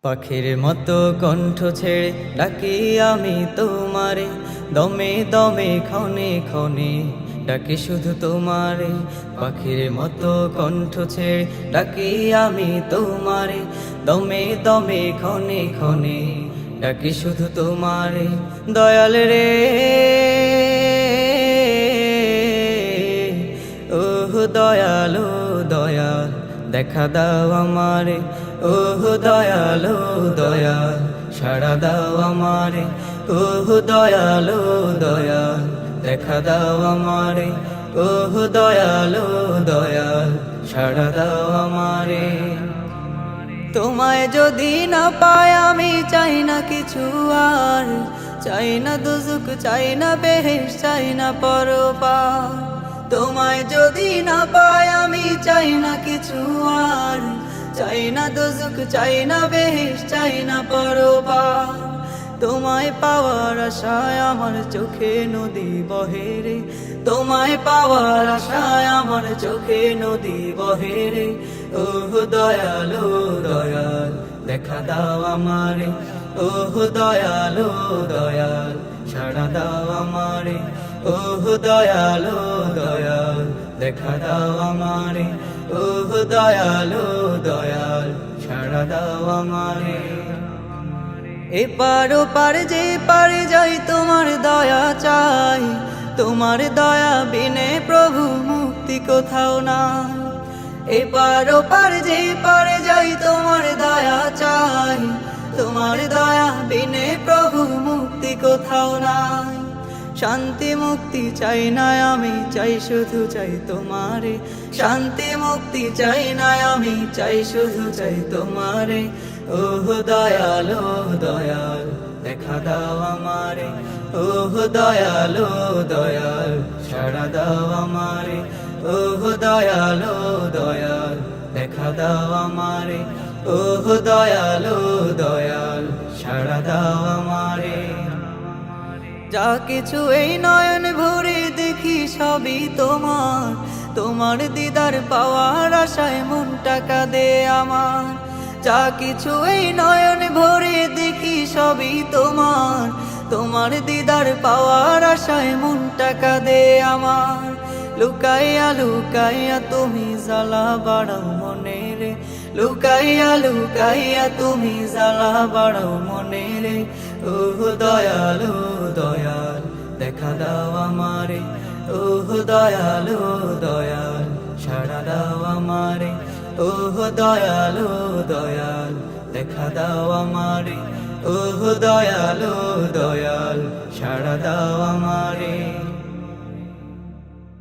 পাখির মতো কণ্ঠ ছেড়ে ডাকি আমি তোমারে, দমে দমে ক্ষণে ক্ষণে ডাকি শুধু তোমারে। পাখির মতো কণ্ঠ ছেড়ে ডাকি আমি তোমারে, দমে দমে ক্ষণে ক্ষণে ডাকি শুধু তোমারে। দয়াল রে ওহ দয়াল ও দয়াল, দেখা দাও আমারে। ওহ দয়াল ও দয়াল, সাড়া দাও আমারে। ওহ দয়াল ও দয়াল, দেখা দাও আমারে। ওহ দয়াল ও দয়াল, সাড়া দাও আমারে। তোমায় যদি না পাই আমি চাই না কিছু আর, চাই না দুজুক, চাই না বেহেশত, চাই না পরপার। তোমায় যদি না পাই আমি চাই না কিছু আর, চাই না দুজুক, চাই না বেহেশত, চাই না পরপার। তোমায় পাওয়ার আশায় আমার চোখে নদী বহে রে, তোমায় পাওয়ার আশায় আমার চোখে নদী বহে রে। ওহ দয়াল ও দয়াল, দেখা দাও আমারে। ওহ দয়াল ও দয়াল, সাড়া দাও আমারে। ওহ দয়াল ও দয়াল, দেখা দাও আমারে। ওহ দয়াল ও দয়াল, সাড়া দাও আমারে। এপার ওপার যে পারে যাই তোমার দয়া চাই, তোমার দয়া বিনে প্রভু মুক্তি কোথাও নাই। এপার ওপার যে পারে যাই তোমার দয়া চাই, তোমার দয়া বিনে প্রভু মুক্তি কোথাও নাই। শান্তি মুক্তি চাই না আমি, চাই শুধু চাই তোমারে। শান্তি মুক্তি চাই না আমি, চাই শুধু চাই তোমারে। ওহ দয়াল ও দয়াল, দেখা দাও আমারে। ওহ দয়াল ও দয়াল, সাড়া দাও আমারে। ওহ দয়াল ও দয়াল, দেখা দাও আমারে। ওহ দয়াল ও দয়াল, সাড়া দাও আমারে। যা কিছু এই নয়ন ভরে দেখি সবই তোমার, তোমার দিদার পাওয়ার আশায় মনটা কাঁদে আমার। যা কিছু এই নয়ন ভরে দেখি সবই তোমার, তোমার দিদার পাওয়ার আশায় মনটা কাঁদে আমার। লুকাইয়া লুকাইয়া তুমি জ্বালা বাড়াও মনে রে, লুকাইয়া লুকাইয়া তুমি জ্বালা বাড়াও মনে রে। ওহ দয়াল ও দয়াল, দেখা দাও আমারে। ওহ দয়াল ও দয়াল, সাড়া দাও আমারে। ওহ দয়াল ও দয়াল, দেখা দাও আমারে। ওহ দয়াল ও দয়াল, সাড়া দাও